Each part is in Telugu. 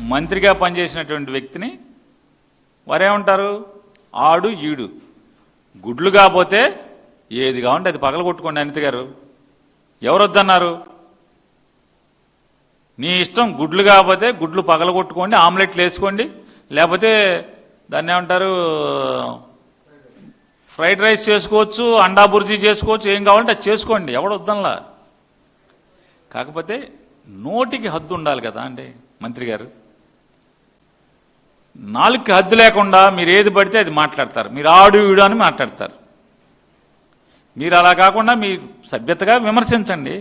మంత్రిగా పనిచేసినటువంటి వ్యక్తిని వారేమంటారు, ఆడు ఈడు, గుడ్లు కాకపోతే ఏది కావాలంటే అది పగలగొట్టుకోండి అనిత గారు. ఎవరు వద్దన్నారు? నీ ఇష్టం, గుడ్లు కాకపోతే గుడ్లు పగలగొట్టుకోండి, ఆమ్లెట్లు వేసుకోండి, లేకపోతే దాన్ని ఏమంటారు ఫ్రైడ్ రైస్ చేసుకోవచ్చు, అండా బుర్జీ చేసుకోవచ్చు, ఏం కావాలంటే అది చేసుకోండి, ఎవడు వద్దనలా. కాకపోతే నోటికి హద్దు ఉండాలి కదా అండి మంత్రి గారు. నాలుగుకి హద్దు లేకుండా మీరు ఏది పడితే అది మాట్లాడతారు, మీరు ఆడు ఈడు అని మాట్లాడతారు. మీరు అలా కాకుండా మీరు సభ్యతగా విమర్శించండి,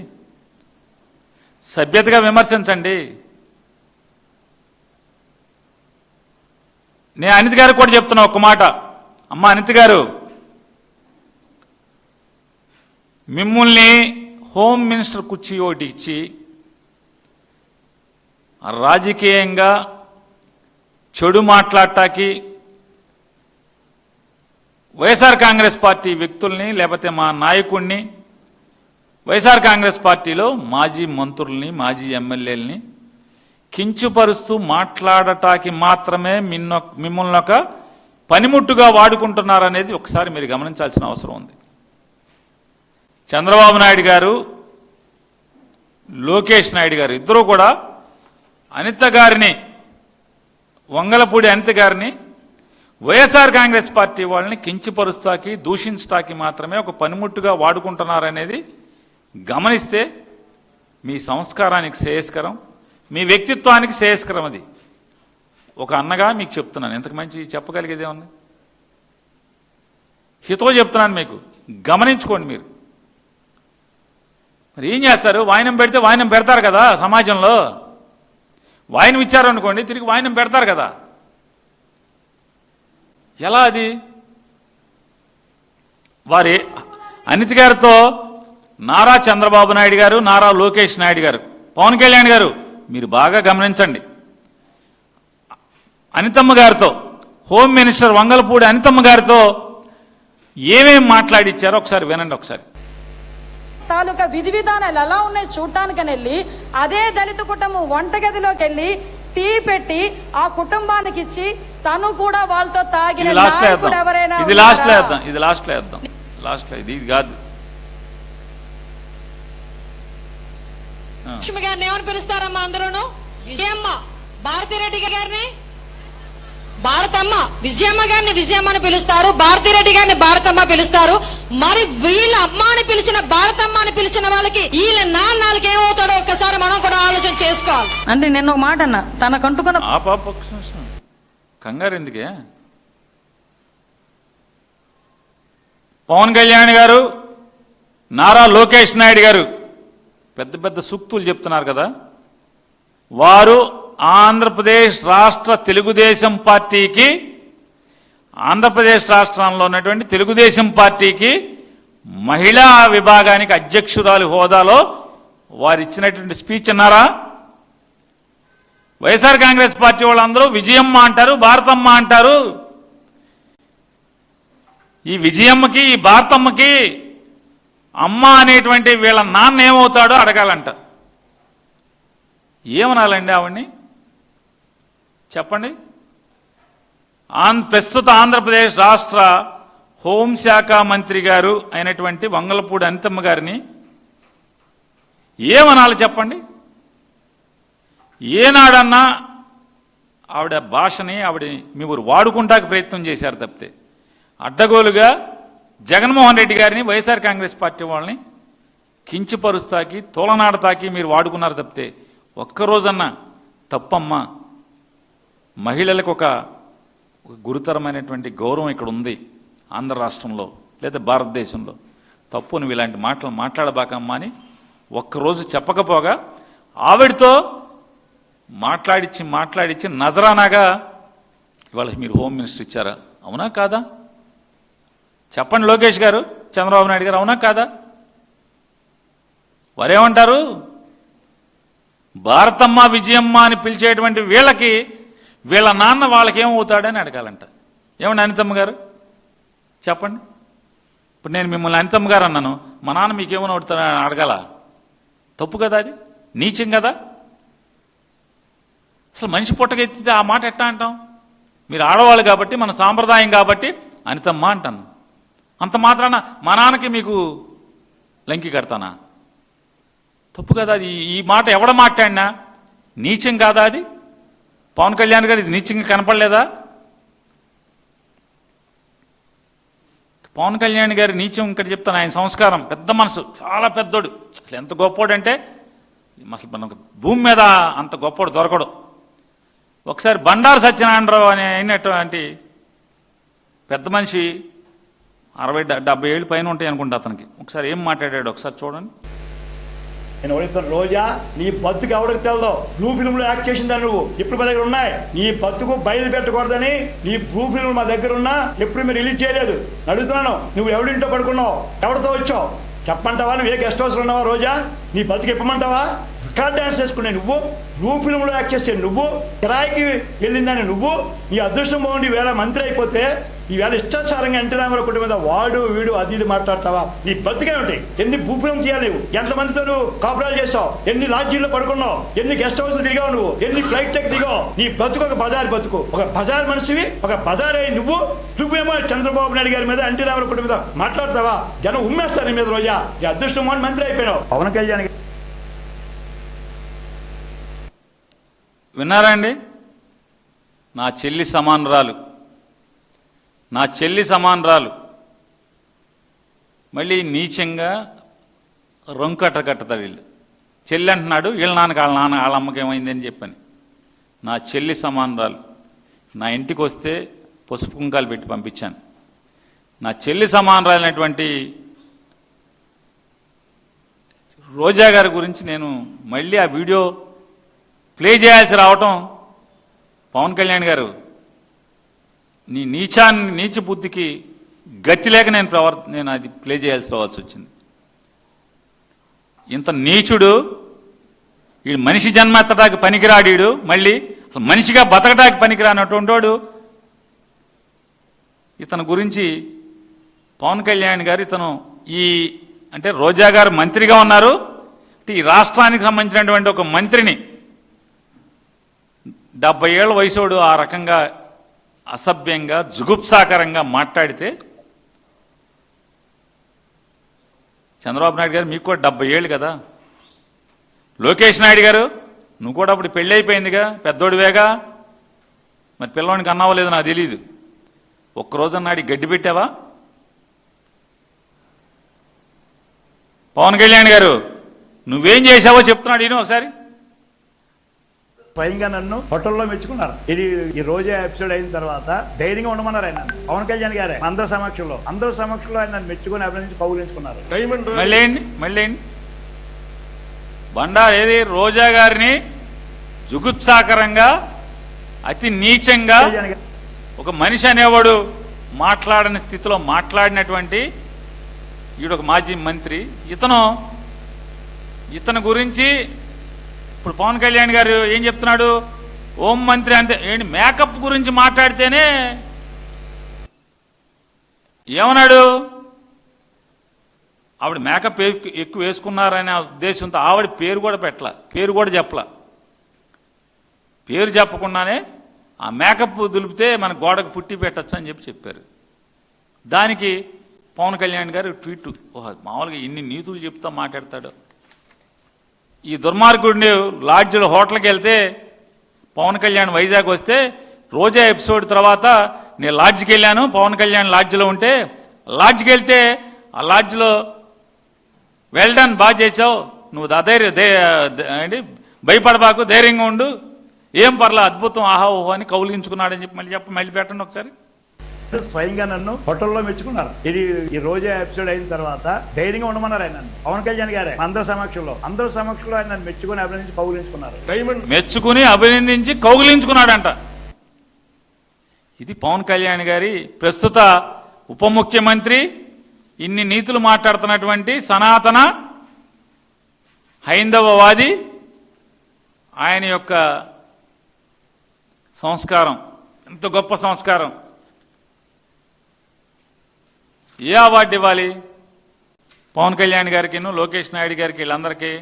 సభ్యతగా విమర్శించండి. నేను అనిత గారికి కూడా చెప్తున్నా ఒక్క మాట. అమ్మ అనిత గారు, మిమ్మల్ని హోమ్ మినిస్టర్ కుర్చీ ఒకటి ఇచ్చి రాజకీయంగా చెడు మాట్లాడటానికి వైఎస్ఆర్ కాంగ్రెస్ పార్టీ వ్యక్తుల్ని లేకపోతే మా నాయకుడిని, వైఎస్ఆర్ కాంగ్రెస్ పార్టీలో మాజీ మంత్రుల్ని, మాజీ ఎమ్మెల్యేలని కించుపరుస్తూ మాట్లాడటానికి మాత్రమే మిమ్మల్ని ఒక పనిముట్టుగా వాడుకుంటున్నారనేది ఒకసారి మీరు గమనించాల్సిన అవసరం ఉంది. చంద్రబాబు నాయుడు గారు, లోకేష్ నాయుడు గారు ఇద్దరూ కూడా అనిత గారిని, వంగలపూడి అనిత గారిని వైఎస్ఆర్ కాంగ్రెస్ పార్టీ వాళ్ళని కించపరుస్తాకి, దూషించటానికి మాత్రమే ఒక పనిముట్టుగా వాడుకుంటున్నారనేది గమనిస్తే మీ సంస్కారానికి శ్రేయస్కరం, మీ వ్యక్తిత్వానికి శ్రేయస్కరం. అది ఒక అన్నగా మీకు చెప్తున్నాను. ఇంతకు మంచి చెప్పగలిగేదే ఉంది? హితో చెప్తున్నాను మీకు, గమనించుకోండి. మీరు మరి ఏం చేస్తారు? వాయినం పెడితే వాయినం పెడతారు కదా సమాజంలో. వాయినం ఇచ్చారనుకోండి, తిరిగి వాయినం పెడతారు కదా. ఎలా అది? వారి అనిత గారితో నారా చంద్రబాబు నాయుడు గారు, నారా లోకేష్ నాయుడు గారు, పవన్ కళ్యాణ్ గారు మీరు బాగా గమనించండి. అనితమ్మ గారితో, హోమ్ మినిస్టర్ వంగలపూడి అనితమ్మ గారితో ఏమేం మాట్లాడిచ్చారో ఒకసారి వినండి. ఒకసారి తాలూకా విధి విధానాలు ఎలా ఉన్నాయి చూడటానికని వెళ్ళి అదే దళిత కుటుంబం వంటగదిలోకి వెళ్ళి టీ పెట్టి ఆ కుటుంబానికి ఇచ్చి తను కూడా వాళ్ళతో తాగిన ఎవరైనా ఇది లాస్ట్ లో వేద్దాం, ఇది లాస్ట్ లో వేద్దాం, లాస్ట్ లో ఇది కాదు. లక్ష్మి గారిని ఏమని పిలుస్తారమ్మా అందరూను? విజయమ్మ. భారతిరెడ్డి గారిని భారతమ్మ, విజయమ్మ గారిని విజయమ్మ అని పిలుస్తారు, భారతిరెడ్డి గారిని భారతమ్మ పిలుస్తారు. మరి వీళ్ళ అమ్మ అని పిలిచిన, భారతమ్మ అని పిలిచిన వాళ్ళకి వీళ్ళ నాన్నకి ఏమవుతాడో ఒక్కసారి మనం కూడా ఆలోచన చేసుకోవాలి. అంటే నేను ఒక మాట అన్నా, తనకంటుకున్న కంగారు ఎందుకే? పవన్ కళ్యాణ్ గారు, నారా లోకేష్ నాయుడు గారు పెద్ద పెద్ద సూక్తులు చెప్తున్నారు కదా. వారు ఆంధ్రప్రదేశ్ రాష్ట్ర తెలుగుదేశం పార్టీకి, ఆంధ్రప్రదేశ్ రాష్ట్రంలో ఉన్నటువంటి తెలుగుదేశం పార్టీకి మహిళా విభాగానికి అధ్యక్షురాలు హోదాలో వారు ఇచ్చినటువంటి స్పీచ్ అన్నారా? వైఎస్ఆర్ కాంగ్రెస్ పార్టీ వాళ్ళందరూ విజయమ్మ అంటారు, భారతమ్మ అంటారు. ఈ విజయమ్మకి, ఈ భారతమ్మకి అమ్మ అనేటువంటి వీళ్ళ నాన్న ఏమవుతాడో అడగాలంట. ఏమనాలండి ఆవిడ్ని? చెప్పండి. ప్రస్తుత ఆంధ్రప్రదేశ్ రాష్ట్ర హోంశాఖ మంత్రి గారు అయినటువంటి వంగలపూడి అనితమ్మ గారిని ఏమనాలి చెప్పండి? ఏనాడన్నా ఆవిడ భాషని మీరు వాడుకుంటానికి ప్రయత్నం చేశారు తప్పితే, అడ్డగోలుగా జగన్మోహన్ రెడ్డి గారిని, వైఎస్ఆర్ కాంగ్రెస్ పార్టీ వాళ్ళని కించపరుస్తాకి, తోలనాడతాకి మీరు వాడుకున్నారు తప్పితే ఒక్కరోజన్నా తప్పమ్మా, మహిళలకు ఒక గురుతరమైనటువంటి గౌరవం ఇక్కడ ఉంది ఆంధ్ర రాష్ట్రంలో లేదా భారతదేశంలో, తప్పు నువ్వు ఇలాంటి మాటలు మాట్లాడబాకమ్మా అని ఒక్కరోజు చెప్పకపోగా ఆవిడతో మాట్లాడిచ్చి నజరానాగా ఇవాళ మీరు హోమ్ మినిస్టర్ ఇచ్చారా? అవునా కాదా? చెప్పండి లోకేష్ గారు, చంద్రబాబు నాయుడు గారు, అవునా కాదా? వారేమంటారు? భారతమ్మ, విజయమ్మ అని పిలిచేటువంటి వీళ్ళకి వీళ్ళ నాన్న వాళ్ళకేమవుతాడని అడగాలంట. ఏమండి అనితమ్మ గారు చెప్పండి. ఇప్పుడు నేను మిమ్మల్ని అనితమ్మ గారు అన్నాను, మా నాన్న మీకేమైనా అవుతాడని అడగాల? తప్పు కదా, అది నీచం కదా. అసలు మనిషి పుట్టకెత్తితే ఆ మాట ఎట్టా అంటాం? మీరు ఆడవాళ్ళు కాబట్టి, మన సాంప్రదాయం కాబట్టి అనితమ్మ అంటాను. అంత మాత్రాన మా నాన్నకి మీకు లంకి కడతానా? తప్పు కదా అది. ఈ మాట ఎవడ మాట్లాడినా నీచం కాదా అది? పవన్ కళ్యాణ్ గారు ఇది నీచంగా కనపడలేదా? పవన్ కళ్యాణ్ గారి నీచం ఇక్కడ చెప్తాను. ఆయన సంస్కారం, పెద్ద మనసు, చాలా పెద్దోడు. అసలు ఎంత గొప్పోడు అంటే అసలు మనకు భూమి మీద అంత గొప్పోడు దొరకడు. ఒకసారి బండారు సత్యనారాయణరావు అని అయినటువంటి పెద్ద మనిషి, 60-70 ఏళ్ళు పైన ఉంటాయి అనుకుంటా అతనికి. ఒకసారి ఏం మాట్లాడాడు ఒకసారి చూడండి. నేను ఎవరితో రోజా నీ బతుకు ఎవరికి తెలదో. బ్లూ ఫిల్మ్ లో యాక్ట్ చేసిందా నువ్వు? ఇప్పుడు మా దగ్గర ఉన్నాయి. నీ బతుకు బయలు పెట్టకూడదని నీ బ్లూ ఫిల్మ్ మా దగ్గర ఉన్నా ఎప్పుడు మీరు రిలీజ్ చేయలేదు. అడుగుతున్నాను, నువ్వు ఎవరింటో పడుకున్నావు? ఎవరితో వచ్చావు చెప్పమంటావా? నువ్వు ఏ గెస్ట్ హౌస్ లో ఉన్నావా? రోజా నీ బతుకు ఇప్పమంటావా? రికార్డ్ డాన్స్ చేసుకునే నువ్వు, బ్లూ ఫిల్మ్ లో యాక్ట్ చేసే నువ్వు, కిరాయికి వెళ్ళిందని నువ్వు, నీ అదృష్టం బాగుండి వేళ మంత్రి అయిపోతే ఈవేళ ఇష్టాచారంగా ఎన్టీ రామారావు కుటుంబం మీద వాడు వీడు అది ఇది మాట్లాడతావా? నీ బతికే ఉంటాయి. ఎన్ని భూఫిలం చేయాలి నువ్వు? ఎంతమందితో నువ్వు కాపురాలు చేసావు? ఎన్ని లాడ్జీల్లో పడుకున్నావు? ఎన్ని గెస్ట్ హౌస్ దిగావు నువ్వు? ఎన్ని ఫ్లైట్ టెక్ దిగావు? నీ బతుకు ఒక బజార్ బతుకు. ఒక బజార్ మనిషివి, ఒక బజార్ అయి నువ్వేమో చంద్రబాబు నాయుడు గారి మీద, ఎన్టీ రామారావు కుటుంబం మీద మాట్లాడతావా? జనం ఉమ్మేస్తారు నీ మీద. రోజా ఈ అదృష్టం బాగుండి మంత్రి అయిపోయినావు. పవన్ కళ్యాణ్ విన్నారా అండి? నా చెల్లి సమానురాలు, నా చెల్లి సమానురాలు మళ్ళీ నీచంగా రొంకట్టగట్టతాడు. వీళ్ళు చెల్లి అంటున్నాడు, వీళ్ళ నాన్నకి వాళ్ళ అమ్మకి ఏమైందని చెప్పని. నా చెల్లి సమానురాలు నా ఇంటికి వస్తే పసుపు కుంకాలు పెట్టి పంపించాను. నా చెల్లి సమానురాలైనటువంటి రోజా గారి గురించి నేను మళ్ళీ ఆ వీడియో ప్లే చేయాల్సి రావటం, పవన్ కళ్యాణ్ గారు నీ నీచ బుద్ధికి గతి లేక నేను అది ప్లే చేయాల్సి రావాల్సి వచ్చింది. ఇంత నీచుడు, ఈ మనిషి జన్మ ఎత్తడానికి పనికిరాడీడు, మళ్ళీ మనిషిగా బతకటానికి పనికిరానటువంటి వాడు. ఇతని గురించి పవన్ కళ్యాణ్ గారు, ఇతను అంటే రోజా గారు మంత్రిగా ఉన్నారు, ఈ రాష్ట్రానికి సంబంధించినటువంటి ఒక మంత్రిని 70 ఏళ్ల వయసోడు ఆ రకంగా అసభ్యంగా జుగుప్సాకరంగా మాట్లాడితే, చంద్రబాబు నాయుడు గారు మీకు కూడా 70 ఏళ్ళు కదా, లోకేష్ నాయుడు గారు నువ్వు కూడా అప్పుడు పెళ్ళి అయిపోయిందిగా, పెద్దోడివేగా, మరి పిల్లవాడికి అన్నావలేదు నాకు తెలియదు. ఒక్కరోజన్నాడు గడ్డి పెట్టావా? పవన్ కళ్యాణ్ గారు నువ్వేం చేశావో చెప్తున్నాడు ఈయన ఒకసారి. స్వయంగా నన్ను హోటల్లో మెచ్చుకున్నారు. ఈ రోజా ఎపిసోడ్ అయిన తర్వాత ధైర్యంగా ఉండమన్నారు ఆయన. పవన్ కళ్యాణ్ గారే అందరి సమక్షంలో ఆయన నన్ను మెచ్చుకుని అభినందించి కౌగిలించుకున్నారు. మళ్ళీ బండారు ఏది రోజా గారిని జుగుప్సాకరంగా అతి నీచంగా ఒక మనిషి అనేవాడు మాట్లాడని స్థితిలో మాట్లాడినటువంటి ఈడొక మాజీ మంత్రి. ఇతను గురించి ఇప్పుడు పవన్ కళ్యాణ్ గారు ఏం చెప్తున్నాడు? హోం మంత్రి అంతే ఏంటి మేకప్ గురించి మాట్లాడితేనే ఏమన్నాడు? ఆవిడ మేకప్ ఎక్కువ వేసుకున్నారనే ఉద్దేశంతో ఆవిడ పేరు కూడా పెట్టలా, పేరు కూడా చెప్పలా. పేరు చెప్పకుండానే ఆ మేకప్ దులిపితే మన గోడకు పుట్టి పెట్టచ్చు అని చెప్పారు. దానికి పవన్ కళ్యాణ్ గారు ట్వీట్, మామూలుగా ఇన్ని నీతులు చెప్తా మాట్లాడతాడు. ఈ దుర్మార్గుడిని లాడ్జ్లో హోటల్కి వెళ్తే పవన్ కళ్యాణ్ వైజాగ్ వస్తే రోజా ఎపిసోడ్ తర్వాత నేను లాడ్జ్కి వెళ్ళాను, పవన్ కళ్యాణ్ లాడ్జ్లో ఉంటే లాడ్జ్కి వెళ్తే ఆ లాడ్జ్లో వెల్ డన్, బాగా చేసావు, నువ్వు ఏంటి భయపడబాకు, ధైర్యంగా ఉండు, ఏం పర్లా, అద్భుతం, ఆహా ఓహో అని కౌలించుకున్నాడని చెప్పి మళ్ళీ పెట్టండి ఒకసారి. స్వయంగా నన్ను హోటల్లో మెచ్చుకున్నారు. ఈ రోజా ఎపిసోడ్ అయిన తర్వాత ధైర్యంగా ఉండమన్నారు ఆయన. పవన్ కళ్యాణ్ గారే అందరి సమక్షంలో ఆయన నన్ను మెచ్చుకుని అభినందించి కౌగిలించుకున్నారు. మెచ్చుకుని అభినందించి కౌగిలించుకున్నాడంట. ఇది పవన్ కళ్యాణ్ గారి ప్రస్తుత ఉప ముఖ్యమంత్రి, ఇన్ని నీతులు మాట్లాడుతున్నటువంటి సనాతన హైందవవాది, ఆయన యొక్క సంస్కారం ఎంత గొప్ప సంస్కారం. ఏ అవార్డు ఇవ్వాలి పవన్ కళ్యాణ్ గారికి, లోకేష్ నాయుడు గారికి, వీళ్ళందరికీ?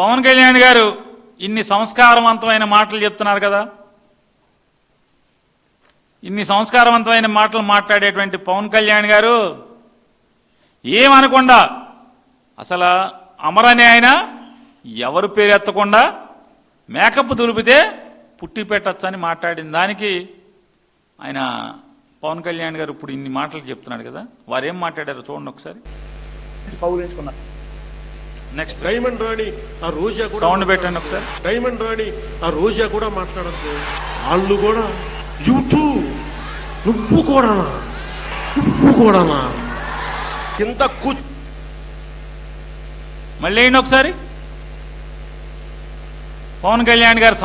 పవన్ కళ్యాణ్ గారు ఇన్ని సంస్కారవంతమైన మాటలు చెప్తున్నారు కదా, ఇన్ని సంస్కారవంతమైన మాటలు మాట్లాడేటువంటి పవన్ కళ్యాణ్ గారు ఏమనకుండా అసలు అమరని ఆయన ఎవరు పేరు ఎత్తకుండా మేకప్ దులిపితే పుట్టి పెట్టచ్చు అని మాట్లాడిన దానికి ఆయన పవన్ కళ్యాణ్ గారు ఇప్పుడు ఇన్ని మాటలు చెప్తున్నాడు కదా, వారేం మాట్లాడారో చూడండి ఒకసారి. నెక్స్ట్ డైమండ్ రాణి ఆ రోజా కూడా సౌండ్ పెట్టండి ఒకసారి. డైమండ్ రాణి ఆ రోజా కూడా మాట్లాడచ్చు, వాళ్ళు కూడా యూట్యూబ్ నువ్వు కూడానా కింద మళ్ళీ ఏంటి ఒకసారి. పవన్ కళ్యాణ్ గారు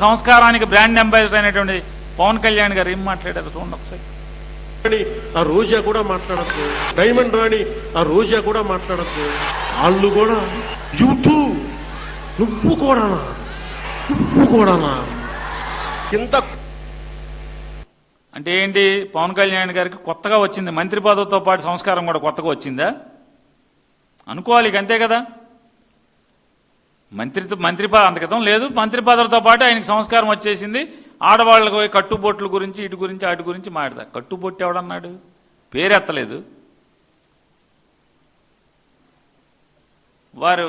సంస్కారానికి బ్రాండ్ అంబాసిడర్ అయినటువంటి పవన్ కళ్యాణ్ గారు ఏం మాట్లాడారు చూడండి ఒకసారి. ఆ రోజా కూడా మాట్లాడచ్చు, డైమండ్ రాణి ఆ రోజా కూడా మాట్లాడచ్చు, వాళ్ళు కూడా యూట్యూబ్ నువ్వు కూడానా కింద. అంటే ఏంటి, పవన్ కళ్యాణ్ గారికి కొత్తగా వచ్చింది మంత్రి పదవితో పాటు సంస్కారం కూడా కొత్తగా వచ్చిందా అనుకోవాలి, అంతే కదా. అంత క్రితం లేదు, మంత్రి పదవితో పాటు ఆయనకి సంస్కారం వచ్చేసింది. ఆడవాళ్ళకు కట్టుబొట్ల గురించి ఇటు గురించి అటు గురించి మాట్లాడతా. కట్టుబొట్టు ఎవడన్నాడు, పేరెత్తలేదు. వారు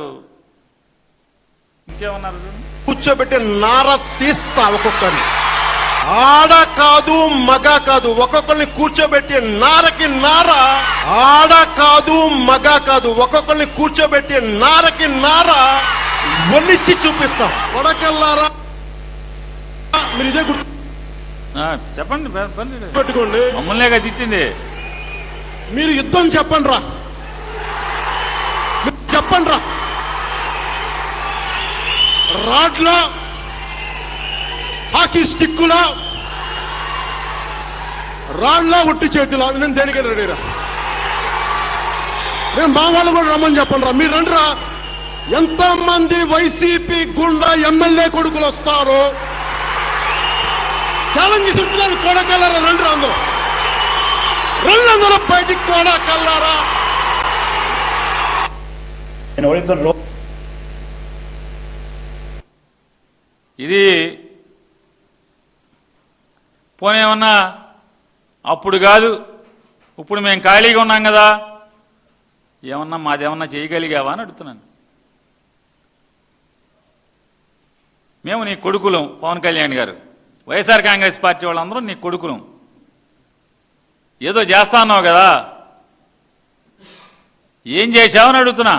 ఇంకేమన్నారు, కూర్చోబెట్టి నార తీస్తా ఒక్కొక్కరిని, ఆడ కాదు మగ కాదు, ఒక్కొక్కరిని కూర్చోబెట్టి నారకి నార, ఆడ కాదు మగ కాదు, ఒక్కొక్కరిని కూర్చోబెట్టి నారకి నార ఒలిచి చూపిస్తాం. కొడకల్లారా మీరు ఇదే గుర్తు చెప్పండి, పెట్టుకోండి. మమ్మల్నే తిట్టింది. మీరు యుద్ధం చెప్పండి రా, రాడ్ల హాకీ స్టిక్కుల రాళ్ళ ఒట్టి చేతుల, నేను దేనికైనా రెడీరా. నేను మా వాళ్ళు కూడా రమ్మని చెప్పండి రా, మీరు రండిరా. ఎంతమంది వైసీపీ గుండా ఎమ్మెల్యే కొడుకులు వస్తారో ఛాలెంజ్ ఇస్తున్నాను. కొడకల్లారా రండి, అందరూ బయటికి కొడకల్లారా. ఇది పోనేమన్నా అప్పుడు కాదు, ఇప్పుడు మేము ఖాళీగా ఉన్నాం కదా, ఏమన్నా మాదేమన్నా చేయగలిగావా అని అడుగుతున్నాను. మేము నీ కొడుకులం, పవన్ కళ్యాణ్ గారు, వైఎస్ఆర్ కాంగ్రెస్ పార్టీ వాళ్ళందరూ నీ కొడుకులం. ఏదో చేస్తా అన్నావు కదా, ఏం చేశావని అడుగుతున్నా,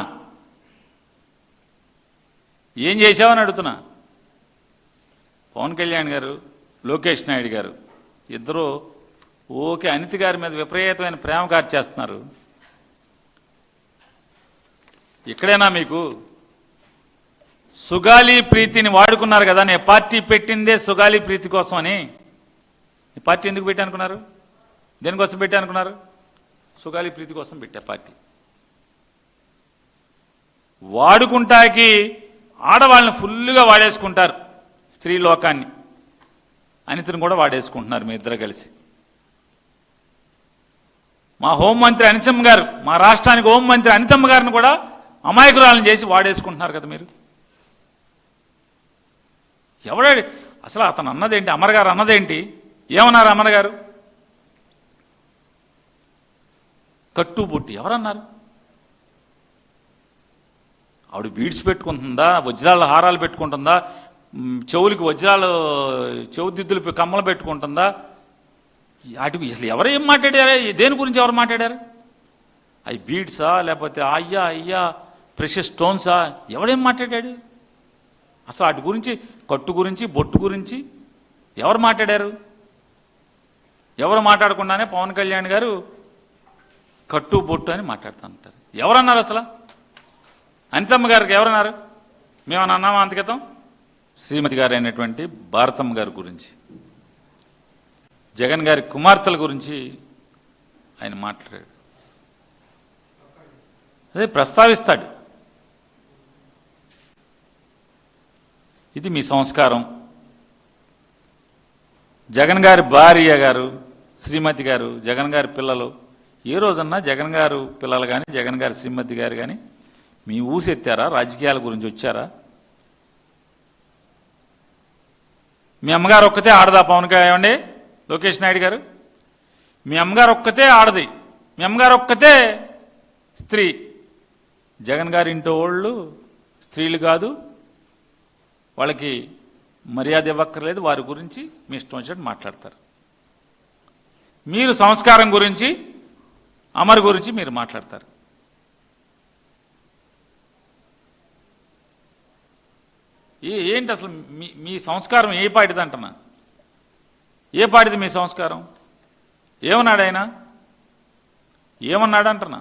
పవన్ కళ్యాణ్ గారు, లోకేష్ నాయుడు గారు ఇద్దరు ఓకే అనిత గారి మీద విపరీతమైన ప్రేమ కార్చేస్తున్నారు. ఇక్కడైనా మీకు సుగాలి ప్రీతిని వాడుకున్నారు కదా, నేను పార్టీ పెట్టిందే సుగాలి ప్రీతి కోసం అని. ఈ పార్టీ ఎందుకు పెట్టి అనుకున్నారు, దేనికోసం పెట్టి అనుకున్నారు, సుగాలి ప్రీతి కోసం పెట్టా పార్టీ. వాడుకుంటాకి ఆడవాళ్ళని ఫుల్గా వాడేసుకుంటారు, స్త్రీ లోకాన్ని, అనితను కూడా వాడేసుకుంటున్నారు మీ ఇద్దరు కలిసి. మా హోంమంత్రి అనితమ్మ గారు, మా రాష్ట్రానికి హోంమంత్రి అనితమ్మ గారిని కూడా అమాయకురాలను చేసి వాడేసుకుంటున్నారు కదా మీరు. ఎవడాడు అసలు, అతను అన్నదేంటి, అమర్ గారు అన్నదేంటి, ఏమన్నారు అమర్ గారు? కట్టుబొట్టి ఎవరన్నారు? ఆవిడ బీడ్స్ పెట్టుకుంటుందా, వజ్రాల హారాలు పెట్టుకుంటుందా, చెవులకి వజ్రాలు చెవుదిద్దులు కమ్మలు పెట్టుకుంటుందా? వాటికి అసలు ఎవరు ఏం మాట్లాడారు, దేని గురించి ఎవరు మాట్లాడారు? అవి బీడ్సా లేకపోతే అయ్యా ప్రెషస్ స్టోన్సా, ఎవడేం మాట్లాడాడు అసలు? వాటి గురించి, కట్టు గురించి, బొట్టు గురించి ఎవరు మాట్లాడారు? ఎవరు మాట్లాడకుండానే పవన్ కళ్యాణ్ గారు కట్టు బొట్టు అని మాట్లాడుతుంటారు. ఎవరన్నారు అసలు? అనితమ్మ గారికి ఎవరన్నారు? మేమన్నా అన్నామా అంతకితం? శ్రీమతి గారు అయినటువంటి భారతమ్మ గారి గురించి, జగన్ గారి కుమార్తెల గురించి ఆయన మాట్లాడాడు. అదే ప్రస్తావిస్తాడు. ఇది మీ సంస్కారం. జగన్ గారి భార్య గారు, శ్రీమతి గారు, జగన్ గారి పిల్లలు ఏ రోజన్నా జగన్ గారు పిల్లలు కానీ జగన్ గారి శ్రీమతి గారు కానీ మీ ఊసెత్తారా? రాజకీయాల గురించి వచ్చారా? మీ అమ్మగారు ఒక్కతే ఆడదా? పవన్ కళ్యాణ్ ఏమండి, లోకేష్ నాయుడు గారు, మీ అమ్మగారు ఒక్కతే ఆడది, మీ అమ్మగారు ఒక్కతే స్త్రీ. జగన్ గారి ఇంట్లో వాళ్ళు స్త్రీలు కాదు, వాళ్ళకి మర్యాద ఇవ్వక్కర్లేదు, వారి గురించి మీ ఇష్టం వచ్చినట్టు మాట్లాడతారు. మీరు సంస్కారం గురించి అమర్ గురించి మీరు మాట్లాడతారు. ఏంటి అసలు మీ సంస్కారం ఏ పాటిది అంటున్నా? ఏ పాటిది మీ సంస్కారం? ఏమన్నాడు ఆయన? ఏమన్నాడు అంటున్నా?